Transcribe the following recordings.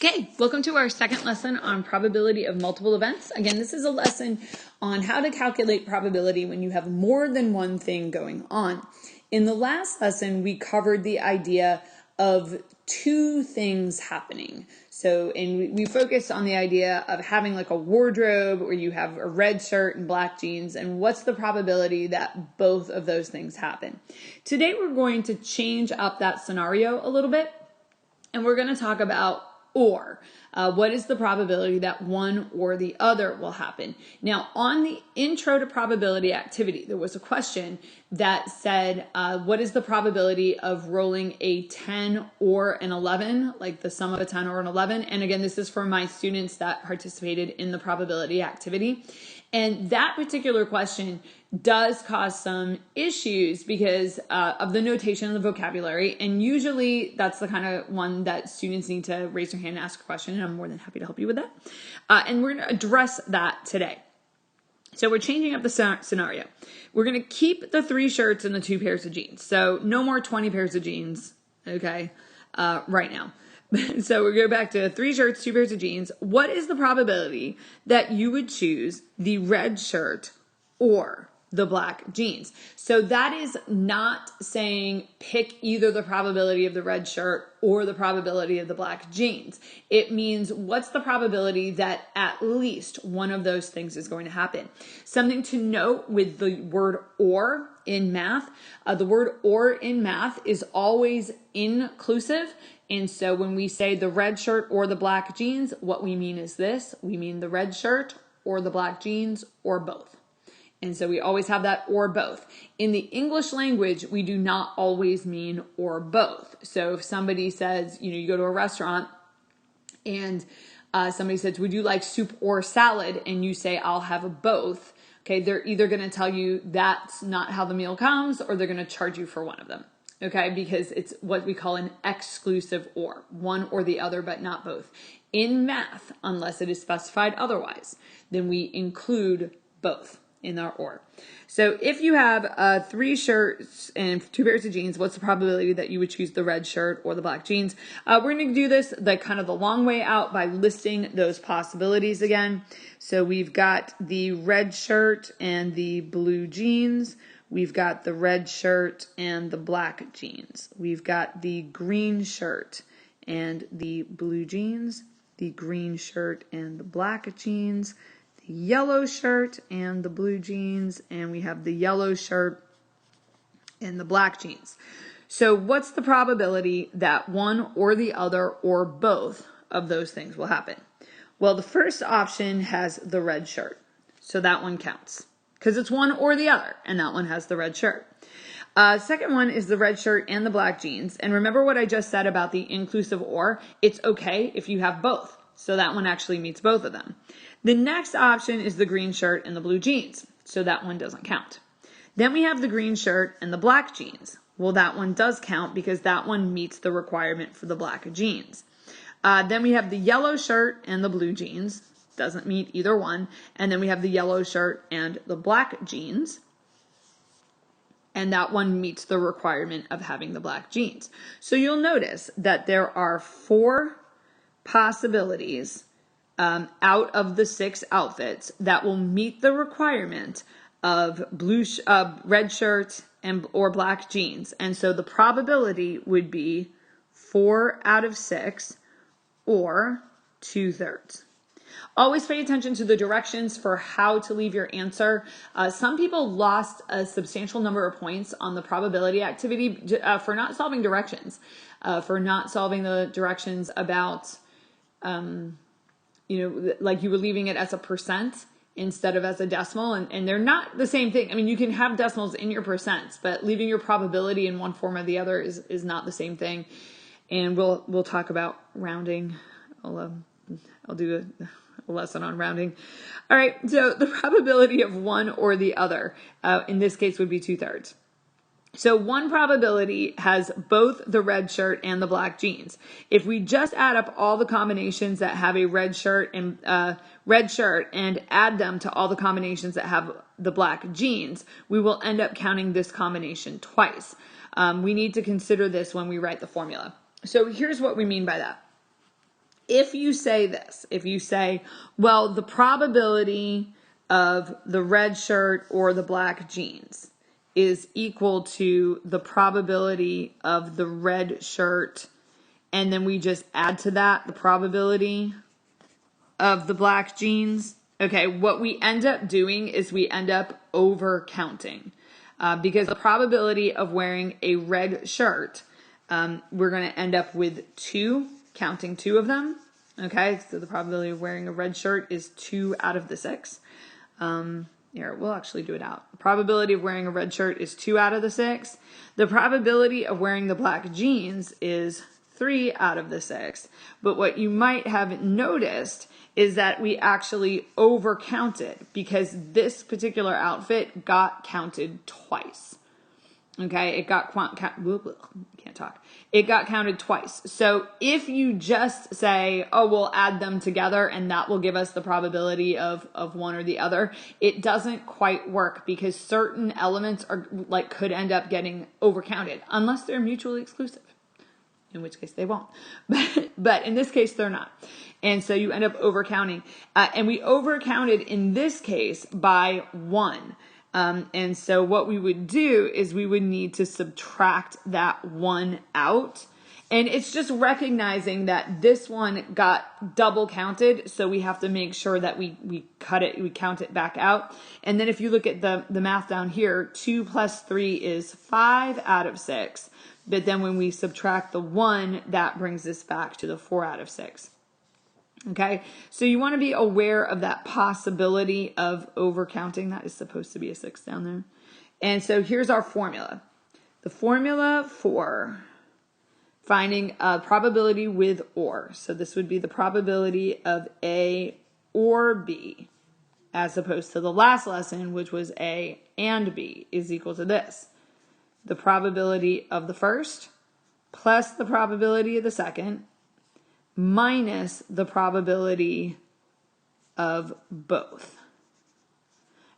Okay, welcome to our second lesson on probability of multiple events. Again, this is a lesson on how to calculate probability when you have more than one thing going on. In the last lesson, we covered the idea of two things happening. And we focused on the idea of having like a wardrobe where you have a red shirt and black jeans, and what's the probability that both of those things happen. Today, we're going to change up that scenario a little bit, and we're going to talk about what is the probability that one or the other will happen. Now, on the intro to probability activity, there was a question that said, what is the probability of rolling a 10 or an 11, like the sum of a 10 or an 11? And again, this is for my students that participated in the probability activity. And that particular question does cause some issues because of the notation and the vocabulary. And usually that's the kind of one that students need to raise their hand and ask a question. And I'm more than happy to help you with that. And we're going to address that today. So we're changing up the scenario. We're going to keep the 3 shirts and the 2 pairs of jeans. So no more 20 pairs of jeans, okay, right now. So we go back to 3 shirts, 2 pairs of jeans. What is the probability that you would choose the red shirt or the black jeans? So that is not saying pick either the probability of the red shirt or the probability of the black jeans. It means what's the probability that at least one of those things is going to happen. Something to note with the word or in math, the word or in math is always inclusive. And so when we say the red shirt or the black jeans, what we mean is this. We mean the red shirt or the black jeans or both. And so we always have that or both. In the English language, we do not always mean or both. So if somebody says, you go to a restaurant and somebody says, would you like soup or salad? And you say, I'll have both. Okay, they're either going to tell you that's not how the meal comes, or they're going to charge you for one of them. Okay, because it's what we call an exclusive or, one or the other, but not both. In math, unless it is specified otherwise, then we include both in our or. So if you have 3 shirts and 2 pairs of jeans, what's the probability that you would choose the red shirt or the black jeans? We're going to do this the long way out by listing those possibilities again. So we've got the red shirt and the blue jeans. We've got the red shirt and the black jeans. We've got the green shirt and the blue jeans, the green shirt and the black jeans, the yellow shirt and the blue jeans, and we have the yellow shirt and the black jeans. So what's the probability that one or the other or both of those things will happen? Well, the first option has the red shirt, so that one counts, because it's one or the other, and that one has the red shirt. Second one is the red shirt and the black jeans. And remember what I just said about the inclusive or? It's okay if you have both. So that one actually meets both of them. The next option is the green shirt and the blue jeans. So that one doesn't count. Then we have the green shirt and the black jeans. Well, that one does count because that one meets the requirement for the black jeans. Then we have the yellow shirt and the blue jeans. Doesn't meet either one. And then we have the yellow shirt and the black jeans. And that one meets the requirement of having the black jeans. So you'll notice that there are 4 possibilities out of the 6 outfits that will meet the requirement of red shirt or black jeans. And so the probability would be 4 out of 6 or 2/3. Always pay attention to the directions for how to leave your answer. Some people lost a substantial number of points on the probability activity for not solving directions, for not solving the directions about, like you were leaving it as a percent instead of as a decimal, and they're not the same thing. I mean, you can have decimals in your percents, but leaving your probability in one form or the other is not the same thing. And we'll talk about rounding. I'll do a lesson on rounding. All right, so the probability of one or the other, in this case, would be 2/3. So one probability has both the red shirt and the black jeans. If we just add up all the combinations that have a red shirt and add them to all the combinations that have the black jeans, we will end up counting this combination twice. We need to consider this when we write the formula. So here's what we mean by that. if you say this, if you say, well, the probability of the red shirt or the black jeans is equal to the probability of the red shirt, and then we just add to that the probability of the black jeans. Okay, what we end up doing is we end up over counting because the probability of wearing a red shirt, we're going to end up with counting two of them. Okay, so the probability of wearing a red shirt is 2 out of the 6. Here, we'll actually do it out. The probability of wearing a red shirt is 2 out of the 6. The probability of wearing the black jeans is 3 out of the 6. But what you might have noticed is that we actually overcounted because this particular outfit got counted twice. Okay, it got can't talk. It got counted twice. So if you just say, oh, we'll add them together and that will give us the probability of one or the other, it doesn't quite work because certain elements are could end up getting overcounted unless they're mutually exclusive, in which case they won't. But in this case, they're not. And so you end up overcounting. And we overcounted in this case by 1. And so what we would do is we would need to subtract that 1 out. And it's just recognizing that this one got double counted. So we have to make sure that we count it back out. And then if you look at the math down here, 2 plus 3 is 5 out of 6. But then when we subtract the 1, that brings us back to the 4 out of 6. Okay, so you want to be aware of that possibility of overcounting. That is supposed to be a 6 down there. And so here's our formula. The formula for finding a probability with or. So this would be the probability of A or B, as opposed to the last lesson, which was A and B, is equal to this. The probability of the first plus the probability of the second minus the probability of both.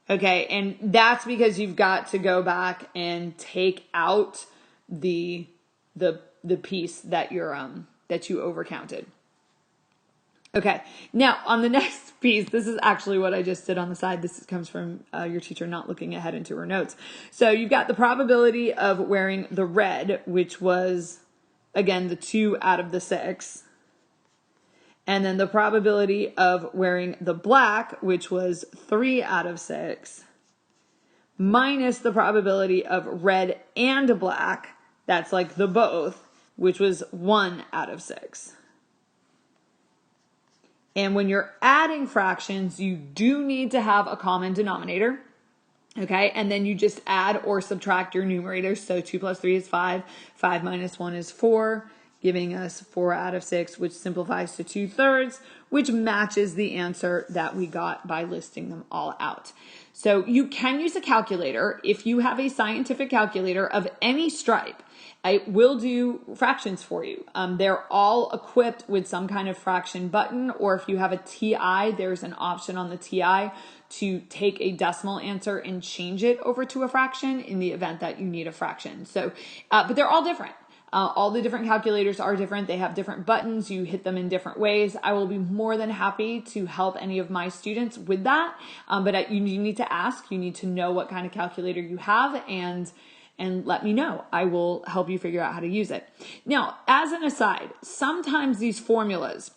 Okay, and that's because you've got to go back and take out the piece that that you overcounted. Okay, now on the next piece, this is actually what I just did on the side. This comes from your teacher not looking ahead into her notes. So you've got the probability of wearing the red, which was, again, the 2 out of the 6. And then the probability of wearing the black, which was 3 out of 6, minus the probability of red and black, that's like the both, which was 1 out of 6. And when you're adding fractions, you do need to have a common denominator. Okay, and then you just add or subtract your numerators. So 2 plus 3 is 5. 5 minus 1 is 4. Giving us 4 out of 6, which simplifies to 2/3, which matches the answer that we got by listing them all out. So you can use a calculator. If you have a scientific calculator of any stripe, it will do fractions for you. They're all equipped with some kind of fraction button, or if you have a TI, there's an option on the TI to take a decimal answer and change it over to a fraction in the event that you need a fraction. So, but they're all different. All the different calculators are different. They have different buttons. You hit them in different ways. I will be more than happy to help any of my students with that. But you need to ask. You need to know what kind of calculator you have and let me know. I will help you figure out how to use it. Now, as an aside, sometimes these formulas,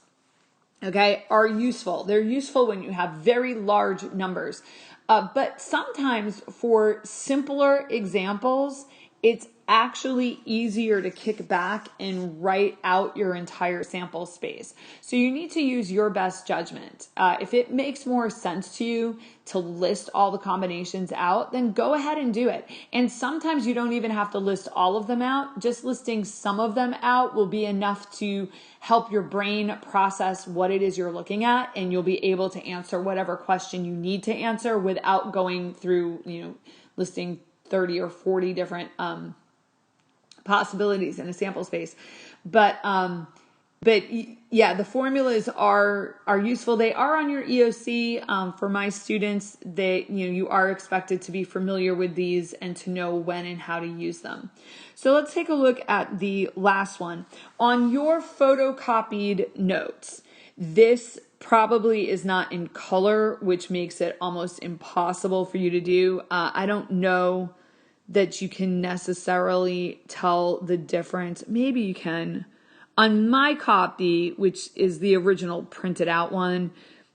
okay, are useful. They're useful when you have very large numbers. But sometimes for simpler examples, it's actually easier to kick back and write out your entire sample space. So you need to use your best judgment. If it makes more sense to you to list all the combinations out, then go ahead and do it. And sometimes you don't even have to list all of them out. Just listing some of them out will be enough to help your brain process what it is you're looking at, and you'll be able to answer whatever question you need to answer without going through, listing 30 or 40 different possibilities in a sample space. But but yeah, the formulas are useful. They are on your EOC. For my students, you are expected to be familiar with these and to know when and how to use them. So let's take a look at the last one. On your photocopied notes, this probably is not in color, which makes it almost impossible for you to do. I don't know that you can necessarily tell the difference. Maybe you can. On my copy, which is the original printed out one,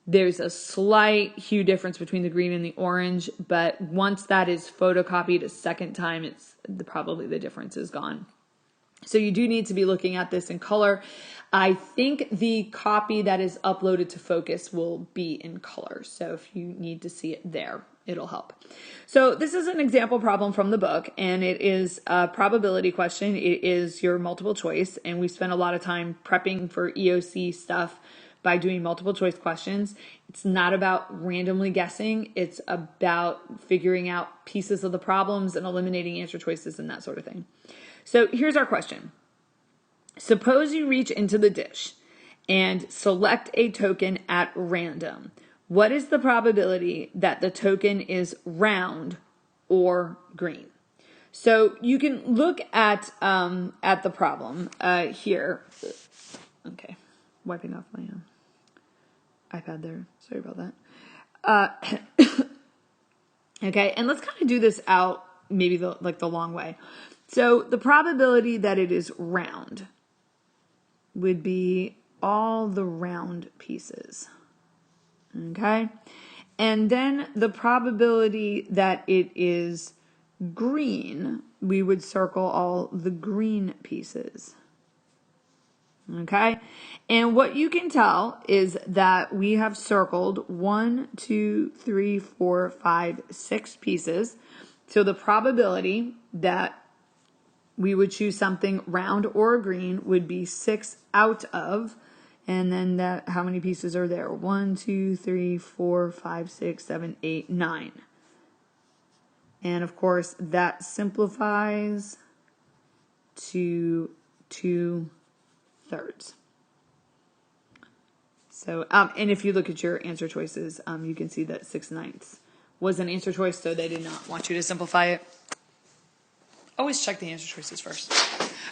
there's a slight hue difference between the green and the orange, but once that is photocopied a second time, probably the difference is gone. So you do need to be looking at this in color. I think the copy that is uploaded to Focus will be in color. So if you need to see it there, it'll help. So this is an example problem from the book, and it is a probability question. It is your multiple choice, and we spent a lot of time prepping for EOC stuff by doing multiple choice questions. It's not about randomly guessing. It's about figuring out pieces of the problems and eliminating answer choices and that sort of thing. So here's our question. Suppose you reach into the dish and select a token at random. What is the probability that the token is round or green? So you can look at the problem here. Okay, wiping off my iPad there. Sorry about that. Okay, and let's kind of do this out maybe the long way. So the probability that it is round would be all the round pieces. Okay? And then the probability that it is green, we would circle all the green pieces. Okay? And what you can tell is that we have circled 1, 2, 3, 4, 5, 6 pieces. So the probability that we would choose something round or green would be 6 out of, and then that, how many pieces are there? 1, 2, 3, 4, 5, 6, 7, 8, 9. And of course, that simplifies to 2/3. So, and if you look at your answer choices, you can see that 6/9 was an answer choice, so they did not want you to simplify it. Always check the answer choices first.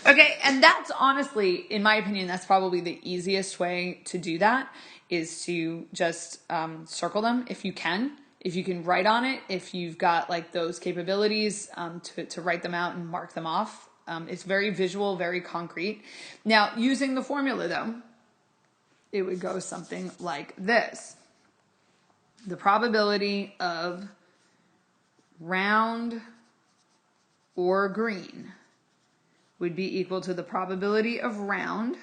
Okay, and that's honestly, in my opinion, that's probably the easiest way to do that, is to just circle them if you can. If you can write on it, if you've got like those capabilities to write them out and mark them off. It's very visual, very concrete. Now, using the formula though, it would go something like this. The probability of round or green would be equal to the probability of round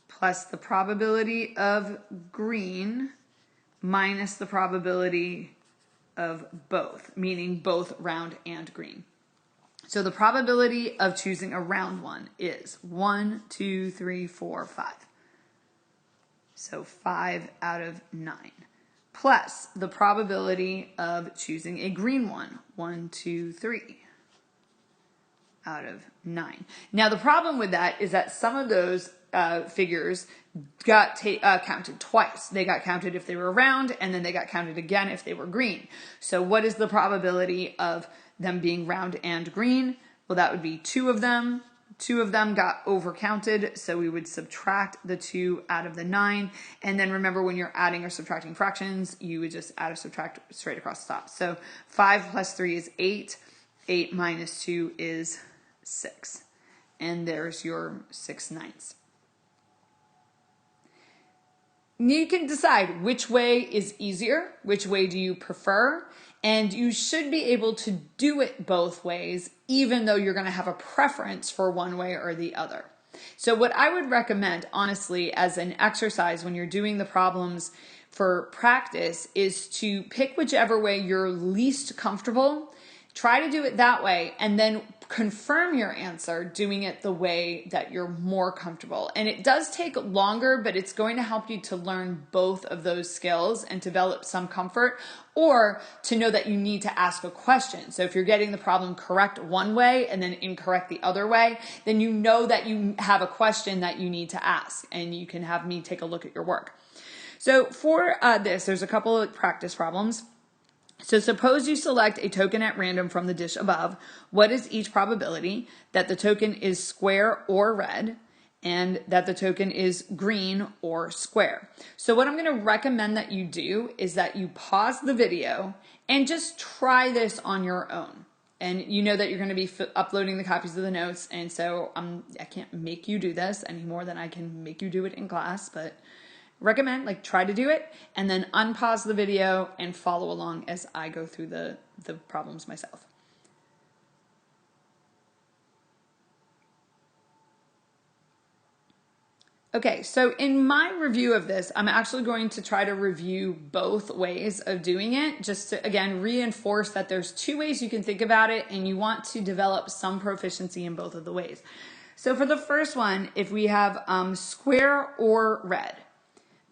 plus the probability of green minus the probability of both, meaning both round and green. So the probability of choosing a round one is 1, 2, 3, 4, 5. So 5 out of 9. Plus the probability of choosing a green one, 1, 2, 3 out of 9. Now the problem with that is that some of those figures got counted twice. They got counted if they were round, and then they got counted again if they were green. So what is the probability of them being round and green? Well, that would be 2 of them. 2 of them got overcounted, so we would subtract the 2 out of the 9. And then remember, when you're adding or subtracting fractions, you would just add or subtract straight across the top. So 5 plus 3 is 8. 8 minus 2 is 6. And there's your 6/9. You can decide which way is easier, which way do you prefer, and you should be able to do it both ways, even though you're going to have a preference for one way or the other. So what I would recommend, honestly, as an exercise when you're doing the problems for practice, is to pick whichever way you're least comfortable Try to do it that way and then confirm your answer doing it the way that you're more comfortable. And it does take longer, but it's going to help you to learn both of those skills and develop some comfort, or to know that you need to ask a question. So if you're getting the problem correct one way and then incorrect the other way, then you know that you have a question that you need to ask, and you can have me take a look at your work. So for this, there's a couple of practice problems. So suppose you select a token at random from the dish above. What is each probability that the token is square or red, and that the token is green or square? So what I'm going to recommend that you do is that you pause the video and just try this on your own. And you know that you're going to be uploading the copies of the notes, and so I can't make you do this any more than I can make you do it in class, but recommend, like, try to do it and then unpause the video and follow along as I go through the problems myself. Okay, so in my review of this, I'm actually going to try to review both ways of doing it, just to, again, reinforce that there's two ways you can think about it, and you want to develop some proficiency in both of the ways. So for the first one, if we have square or red,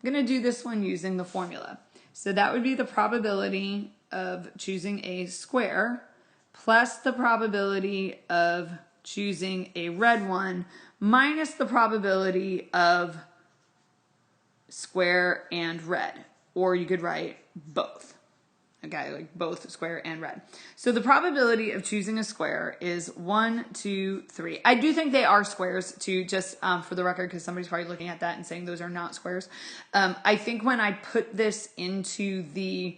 I'm going to do this one using the formula. So that would be the probability of choosing a square plus the probability of choosing a red one minus the probability of square and red. Or you could write both. Okay, like both square and red. So the probability of choosing a square is 1, 2, 3. I do think they are squares too, just for the record, because somebody's probably looking at that and saying those are not squares. I think when I put this into the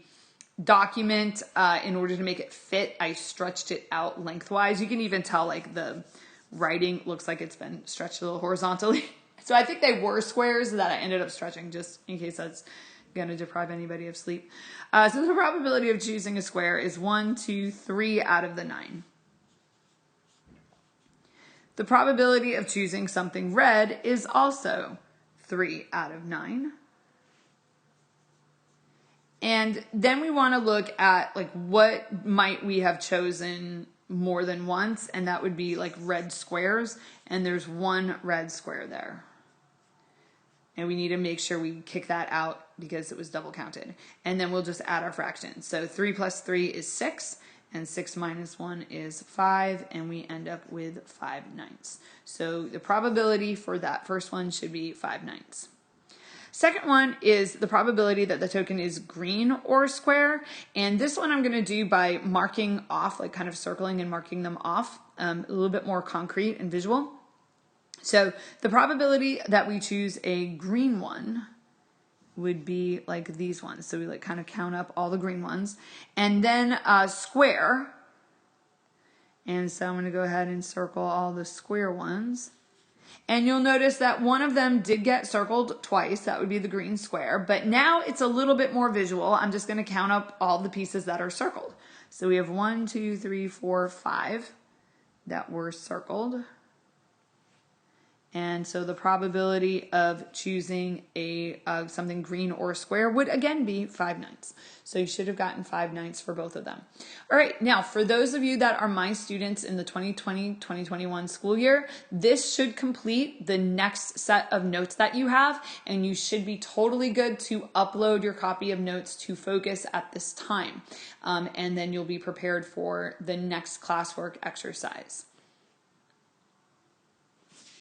document, in order to make it fit, I stretched it out lengthwise. You can even tell, like, the writing looks like it's been stretched a little horizontally. So I think they were squares that I ended up stretching, just in case that's going to deprive anybody of sleep. So the probability of choosing a square is 1, 2, 3 out of the 9. The probability of choosing something red is also 3 out of 9. And then we want to look at, like, what might we have chosen more than once, and that would be like red squares, and there's one red square there. And we need to make sure we kick that out because it was double counted. And then we'll just add our fractions. So 3 plus 3 is 6, and 6 minus 1 is 5, and we end up with 5/9. So the probability for that first one should be 5/9. Second one is the probability that the token is green or square. And this one I'm going to do by marking off, like kind of circling and marking them off, a little bit more concrete and visual. So the probability that we choose a green one would be like these ones. So we like kind of count up all the green ones. And then square. And so I'm going to go ahead and circle all the square ones. And you'll notice that one of them did get circled twice. That would be the green square. But now it's a little bit more visual. I'm just going to count up all the pieces that are circled. So we have 1, 2, 3, 4, 5 that were circled. And so the probability of choosing a something green or square would again be 5/9. So you should have gotten 5/9 for both of them. All right, now for those of you that are my students in the 2020-2021 school year, this should complete the next set of notes that you have, and you should be totally good to upload your copy of notes to Focus at this time. And then you'll be prepared for the next classwork exercise.